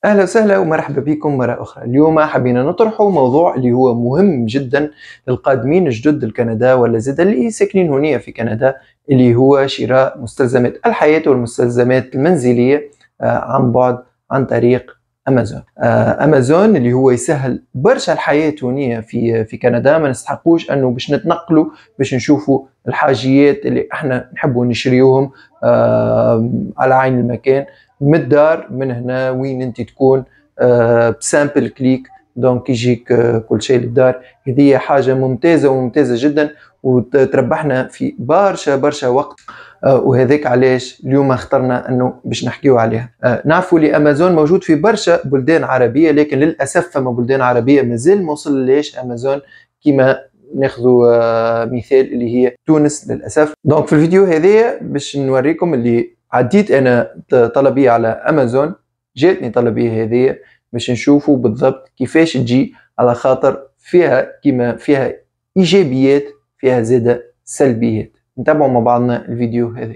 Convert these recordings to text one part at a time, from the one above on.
أهلا وسهلا ومرحبا بكم مرة أخرى. اليوم حبينا نطرحوا موضوع اللي هو مهم جدا للقادمين الجدد لكندا ولا زاد اللي ساكنين هنا في كندا، اللي هو شراء مستلزمات الحياة والمستلزمات المنزلية عن بعد عن طريق أمازون. أمازون اللي هو يسهل برشا الحياة هنا في كندا. ما نستحقوش أنه باش نتنقلوا باش نشوفوا الحاجيات اللي احنا نحبوا نشريوهم على عين المكان من الدار، من هنا وين انت تكون بسامبل كليك. دونك يجيك كل شيء للدار. هذه حاجه ممتازه جدا وتربحنا في برشا وقت. وهذاك علاش اليوم اخترنا انه باش نحكيو عليها. نعرفوا لي امازون موجود في برشا بلدان عربيه، لكن للاسف فما بلدان عربيه مازال ما وصلش امازون. كما ناخذوا مثال اللي هي تونس للاسف. دونك في الفيديو هذا باش نوريكم اللي عديت انا طلبيه على امازون، جاتني طلبيه هذه باش نشوفوا بالضبط كيفاش تجي، على خاطر فيها كيما فيها ايجابيات فيها زاده سلبيات. نتابعوا مع بعضنا الفيديو هذا.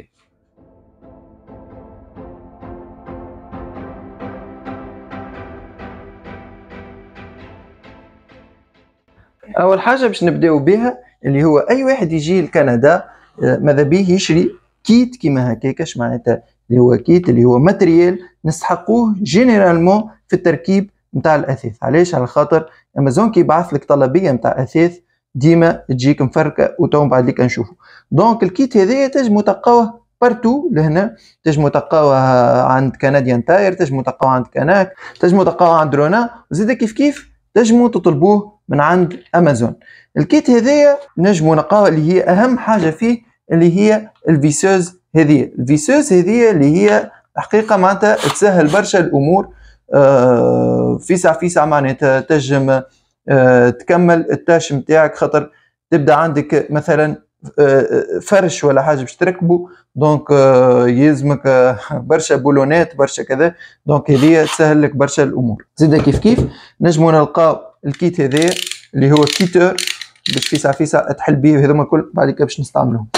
اول حاجه باش نبداو بها اللي هو اي واحد يجي لكندا ماذا بيه يشري كيت كيما هكاكش، معناتها اللي هو كيت اللي هو ماتريال نستحقوه جينيرالمون في التركيب نتاع الاثاث. علاش؟ على خاطر امازون كي يبعث لك طلبيه نتاع اثاث ديما تجيك مفركه وتو بعد ليك نشوفوا. دونك الكيت هذايا تنجموا تلقاوه بارتو لهنا، تنجموا تلقاوه عند كنديان تاير، تنجموا تلقاوه عند كناك، تنجموا تلقاوه عند رونا، وزيد كيف تنجموا تطلبوه من عند امازون. الكيت هذايا نجموا نلقاوه اللي هي اهم حاجه فيه اللي هي الفيسوز هذه. الفيسوز هذه اللي هي الحقيقه معناتها تسهل برشا الامور. فيسع معناتها تنجم تكمل التاش نتاعك، خاطر تبدا عندك مثلا فرش ولا حاجه باش تركبه، دونك يلزمك برشا بولونات برشا كذا. دونك هذه تسهل لك برشا الامور. زيد كيف نجموا نلقاو الكيت هذا اللي هو كيتور باش فيسع تحل بيه، هذوما الكل بعد كده باش نستعملوهم.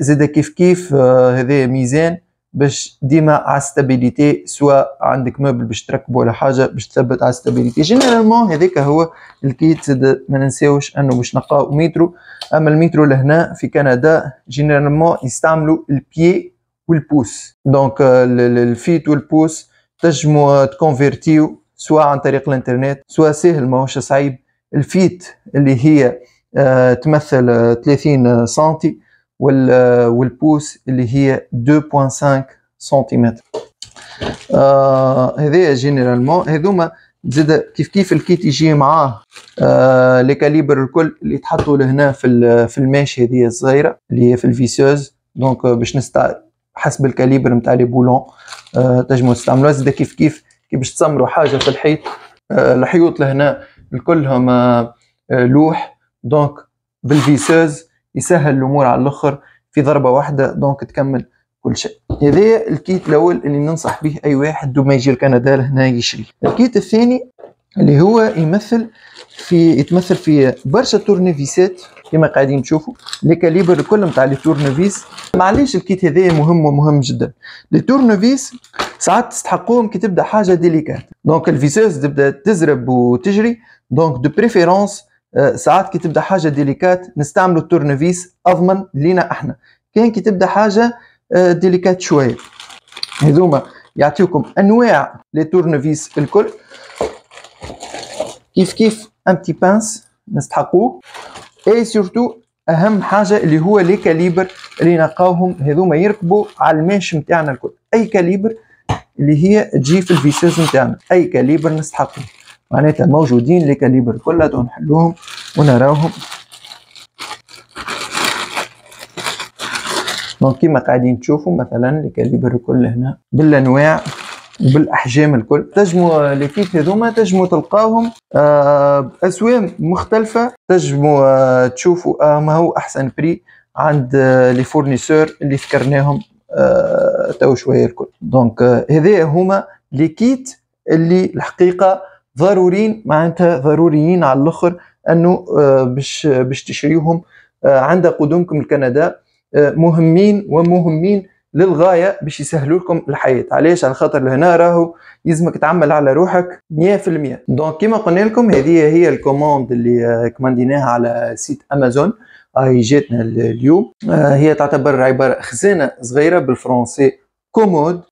زيد كيف هذا ميزان باش ديما على ستابيليتي، سواء عندك مبل باش تركبه ولا حاجه باش تثبت على ستابيليتي. جينيرالمون هذاك هو الكيت. زيد ما ننساوش انه باش نلقاو مترو. اما المترو لهنا في كندا جينيرالمون يستعملوا البيي والبوس. دونك الفيت والبوس تنجموا تكونفيرتيو سواء عن طريق الانترنت، سواء سهل ماهوش صعيب. الفيت اللي هي تمثل 30 سنتي، والبوس اللي هي 2.5 سنتيمتر. هذايا جينيرالمون هذوما. زاد كيف الكيت يجي معاه لي كاليبر الكل اللي يتحطوا لهنا في الماش هذه الصغيره اللي هي في الفيسوز. دونك باش حسب الكاليبر نتاع لي بولون تنجموا تستعملوها. زاد كيف باش تصمروا حاجه في الحيط، الحيوط لهنا الكلهم لوح، دونك بالفيسوز يسهل الامور على الاخر في ضربه واحده، دونك تكمل كل شيء. هذا الكيت الاول اللي ننصح به اي واحد وما يجي لكندا لهنا يشري. الكيت الثاني اللي هو يتمثل في برشا تورنيفيسات كما قاعدين تشوفوا. لي كاليبر الكل نتاع لي تورنيفيس. معليش الكيت هذا مهم جدا. لي تورنيفيس ساعات تستحقوهم كي تبدا حاجه ديليكات، دونك الفيسوز تبدا تزرب وتجري. دونك دو بريفيرونس ساعات كي تبدا حاجه ديليكات نستعملوا التورنيفيس اضمن لينا احنا. كان كي تبدا حاجه ديليكات شويه. هذوما يعطيوكم انواع لي تورنيفيس الكل. كيف انتي بانس نستحقوه. اي سورتو اهم حاجه اللي هو لي كاليبر اللي نلقاوهم هذوما يركبوا على الماش نتاعنا الكل. اي كاليبر اللي هي تجي في الفيسوز نتاعنا، اي كاليبر نستحقوه. معناتها موجودين لي كاليبر كلها نحلوهم ونراوهم. دونك كيما قاعدين تشوفوا مثلا لي كاليبر الكل هنا بالانواع وبالاحجام الكل. تنجموا لي كيت هذوما تنجموا تلقاوهم باسواق مختلفه. تنجموا تشوفوا ما هو احسن بري عند لي فورنيسور اللي ذكرناهم تو شويه الكل. دونك هذا هما لي كيت اللي الحقيقه ضروريين، معناتها ضروريين على الاخر انه باش تشريوهم عند قدومكم لكندا. مهمين للغايه باش يسهلوا لكم الحياه. علاش؟ على خاطر لهنا راهو يلزمك تعمل على روحك 100%. دونك كيما قلنا لكم هذه هي الكوموند اللي كمانديناها على سيت امازون، هي جاتنا اليوم. هي تعتبر عباره خزانه صغيره بالفرنسي كومود،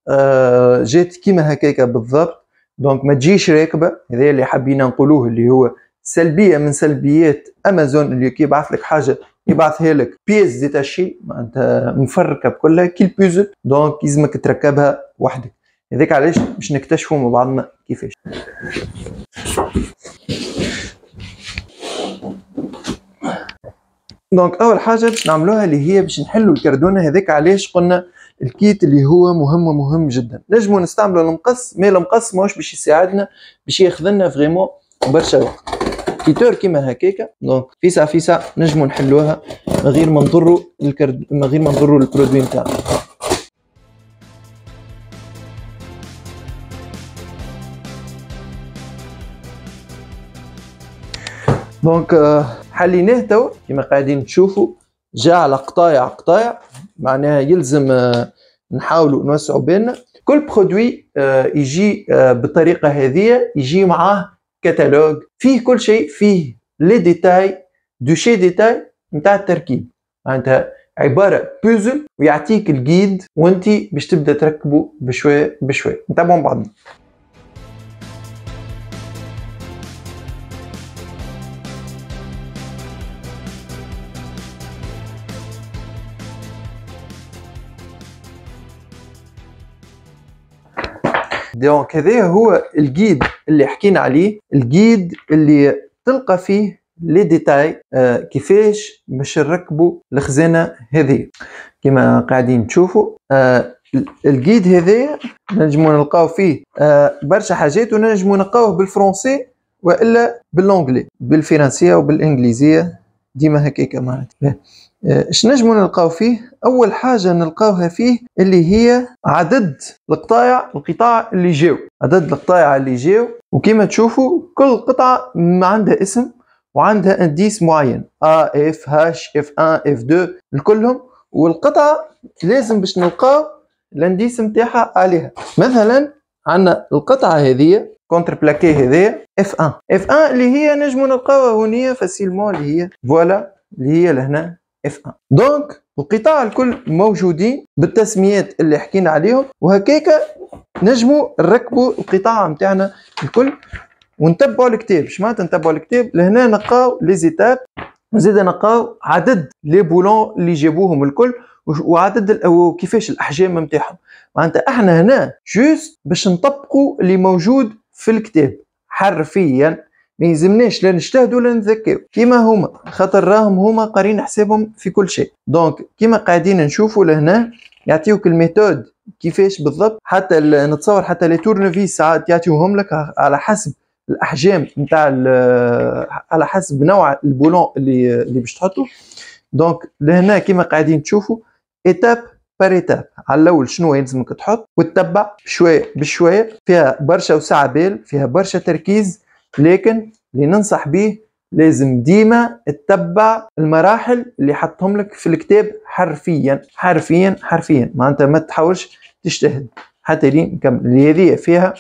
جات كيما هكاكا بالضبط. دونك ما تجيش راكبه، هذا اللي حبينا نقولوه، اللي هو سلبيه من سلبيات امازون اللي كي يبعث لك حاجه يبعثها لك بيس ديتاشي، معناتها مفركه بكلها كي البوزل، دونك يلزمك تركبها وحدك. هذاك علاش باش نكتشفوا مع بعضنا كيفاش. دونك اول حاجه باش نعملوها اللي هي باش نحلوا الكردونه هذاك. علاش قلنا الكيت اللي هو مهم جدا. نجموا نستعملوا المقص، مي المقص ماهوش باش يساعدنا، باش ياخذ لنا فريمون برشا وقت. كيتور كيما هكاكا، دونك فيسا نجموا نحلوها من غير ما نضروا من غير ما نضروا البرودوي نتاعنا. دونك حليناه تو كيما قاعدين تشوفوا، جا على قطايع، معناها يلزم نحاولوا نوسعوا بالنا. كل برودوي يجي بالطريقه هذه، يجي معاه كتالوج فيه كل شيء، فيه لي ديتاي دوشي ديتاي نتاع التركيب، معناتها عباره بوزل ويعطيك الجيد وانت باش تبدا تركبوا بشويه بشويه. نتابعوا بعضنا. دونك هذا هو الجيد اللي حكينا عليه، الجيد اللي تلقى فيه لي ديتاي كيفاش باش نركبوا الخزانه هذه. كما قاعدين تشوفوا الجيد هذا نجموا نلقاو فيه برشا حاجات، ونجموا نلقاوه بالفرنسي والا بالانجلي، بالفرنسيه وبالانجليزيه ديما هكاك معناتها. اش نجموا نلقاو فيه؟ اول حاجه نلقاوها فيه اللي هي عدد القطاع اللي جاو، عدد القطاع اللي جاو. وكما تشوفوا كل قطعه ما عندها اسم وعندها انديس معين، اف هاش اف 1 اف 2 الكلهم، والقطعه لازم باش نلقاو الانديس نتاعها عليها. مثلا عندنا القطعه هذه كونتر بلاكي هذه اف 1 اللي هي نجموا نلقاوها هنا فاسيلمون، اللي هي فوالا اللي هي لهنا F1. دونك القطاع الكل موجودين بالتسميات اللي حكينا عليهم، وهكاك نجموا نركبوا القطاع نتاعنا الكل ونتبعوا الكتاب. اش معناتها نتبعوا الكتاب؟ لهنا نلقاو لي زيتاب، وزيد نلقاو عدد لي بولون اللي جابوهم الكل، وعدد وكيفاش الاحجام نتاعهم. معناتها احنا هنا جوست باش نطبقوا اللي موجود في الكتاب حرفيا، ما يلزمناش لا نجتهدوا ولا نذكاو كيما هما، خاطر راهم هما قارين حسابهم في كل شيء. دونك كيما قاعدين نشوفوا لهنا يعطيوك الميثود كيفاش بالضبط، حتى نتصور حتى لي تورنفيس ساعات يعطيوهم لك على حسب الاحجام نتاع على حسب نوع البولون اللي باش تحطوا. دونك لهنا كيما قاعدين تشوفوا ايتاب بار ايتاب، على الاول شنو يلزمك تحط وتتبع شويه بشويه، فيها برشا وسع بال، فيها برشا تركيز، لكن اللي ننصح به لازم ديما تتبع المراحل اللي حطهم لك في الكتاب حرفيا حرفيا حرفيا، معناتها ما تحاولش تجتهد حتى لين نكمل. اللي هذه فيها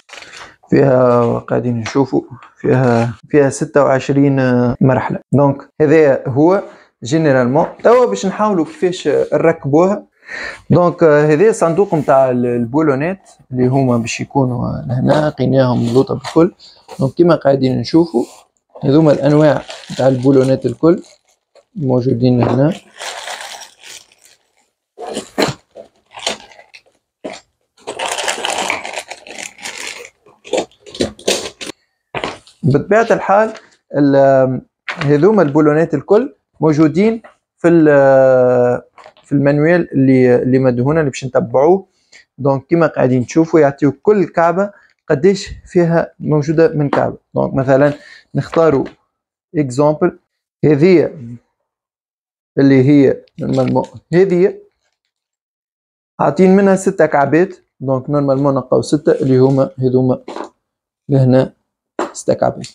قاعدين نشوفوا فيها 26 مرحله. دونك هذا هو جينيرالمون. توا باش نحاولوا كيفاش نركبوها. دونك هذا صندوق نتاع البولونات اللي هما باش يكونوا هنا، لقيناهم لوطه بالكل. دونك كيما قاعدين نشوفوا هذوما الانواع نتاع البولونات الكل موجودين هنا. بطبيعه الحال هذوما البولونات الكل موجودين في المانويل اللي مدهونه اللي باش نتبعوه. دونك كيما قاعدين تشوفوا يعطيو كل كعبه قديش فيها موجوده من كعبه. دونك مثلا نختاروا اكزامبل هذه اللي هي نورمالمون هذه عاطين منها 6 كعبات. دونك نورمالمون نلقاو 6 اللي هما هذوما لهنا 6 كعبات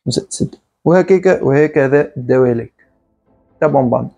6 وهكاك وهكذا الدوالك. تبعوا بعض.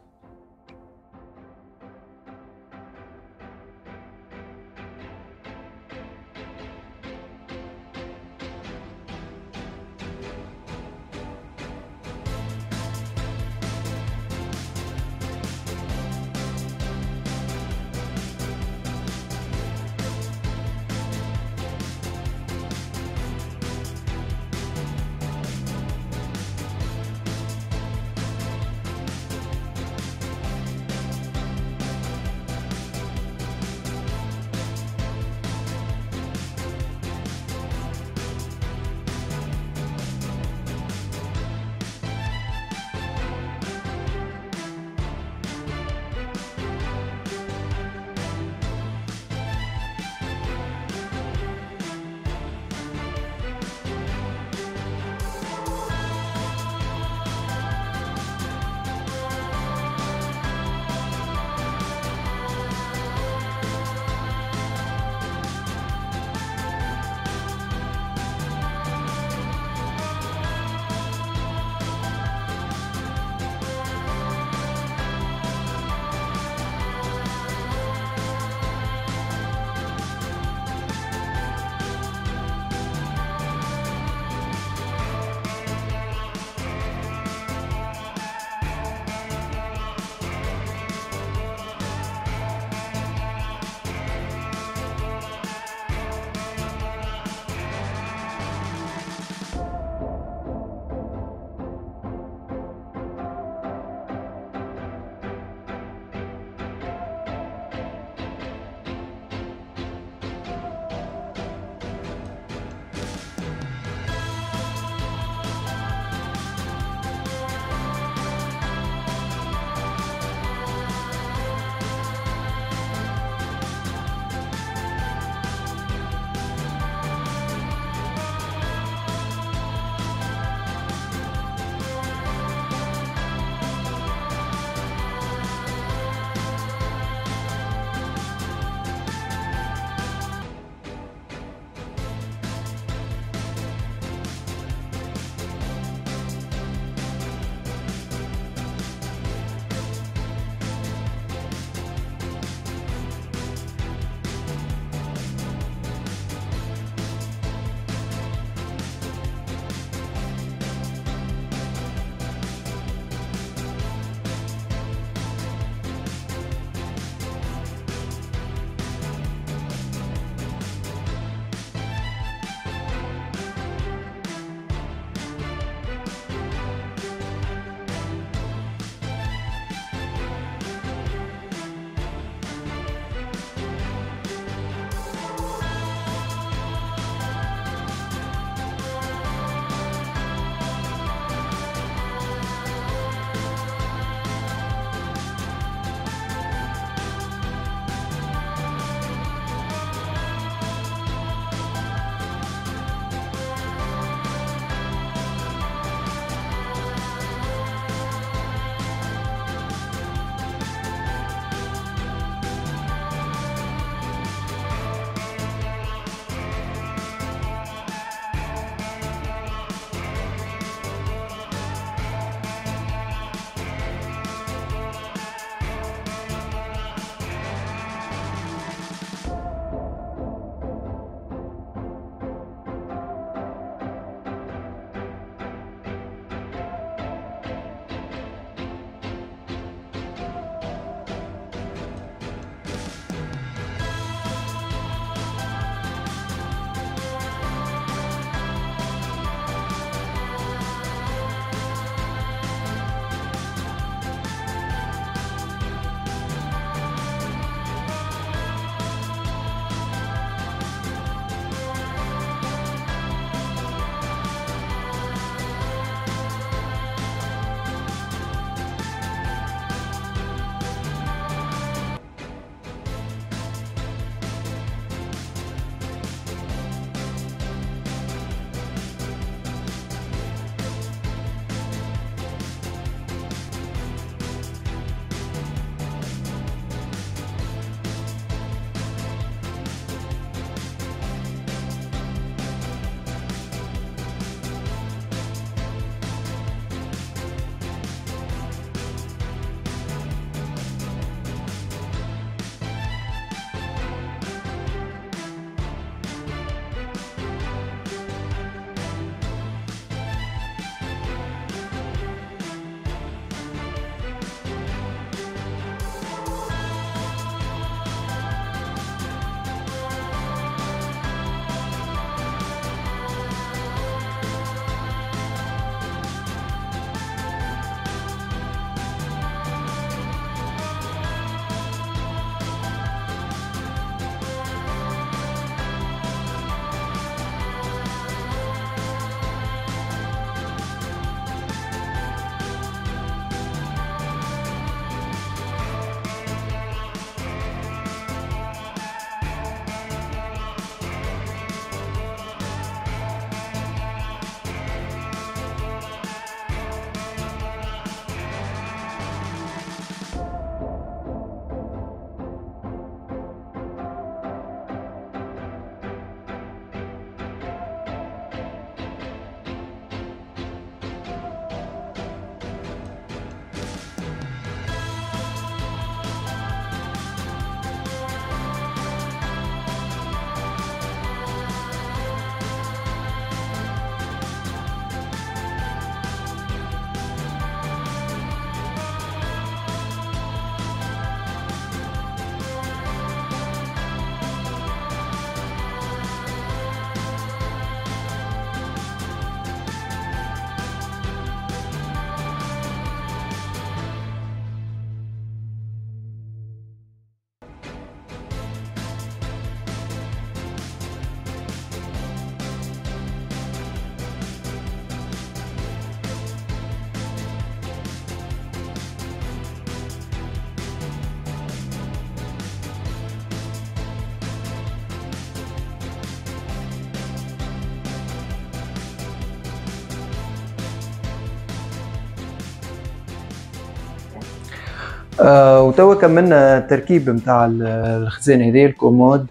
وتوا كملنا التركيب متاع الخزانة هذه الكومود.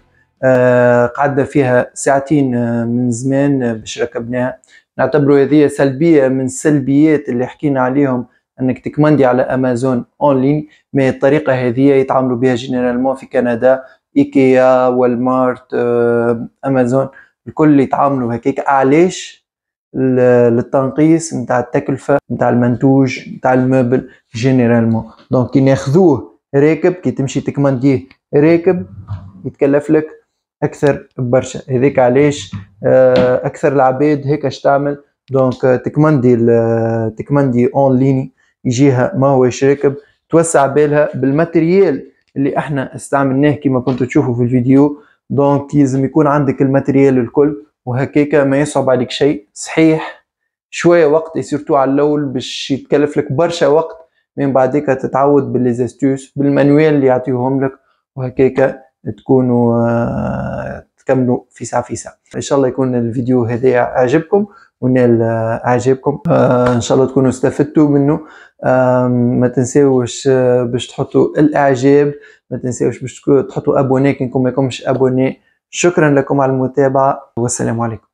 قعدنا فيها ساعتين من زمان باش ركبناها. نعتبروا هذه سلبية من السلبيات اللي حكينا عليهم، انك تكمندي على امازون اون لين. ما الطريقة هذه يتعاملوا بها جينيرالمون في كندا، ايكيا، والمارت، امازون، الكل يتعاملوا هكاك. علاش؟ للتنقيص نتاع التكلفة نتاع المنتوج نتاع الموبل جينيرالمون. دونك كي ناخذوه راكب، كي تمشي تكمنديه راكب، يتكلف لك اكثر برشا. هذيك علاش اكثر العباد هيك اش تعمل. دونك تكمندي اون ليني، يجيها ما هوش راكب، توسع بالها بالماتريال اللي احنا استعملناه كما كنتوا تشوفوا في الفيديو. دونك لازم يكون عندك الماتريال الكل، وهكاك ما يصعب عليك شيء. صحيح شويه وقت سيرتو على الاول باش يتكلف لك برشا وقت، من بعديك تتعود بالليزاستوس بالمانويال اللي يعطيوهم لك، وهكاك تكونوا تكملوا في ساعه في ساعه. ان شاء الله يكون الفيديو هذا عجبكم ونال اعجابكم. ان شاء الله تكونوا استفدتوا منه. ما تنساوش باش تحطوا الاعجاب، ما تنساوش باش تحطوا ابوني كنكم ما كنتمش ابوني. شكرا لكم على المتابعه والسلام عليكم.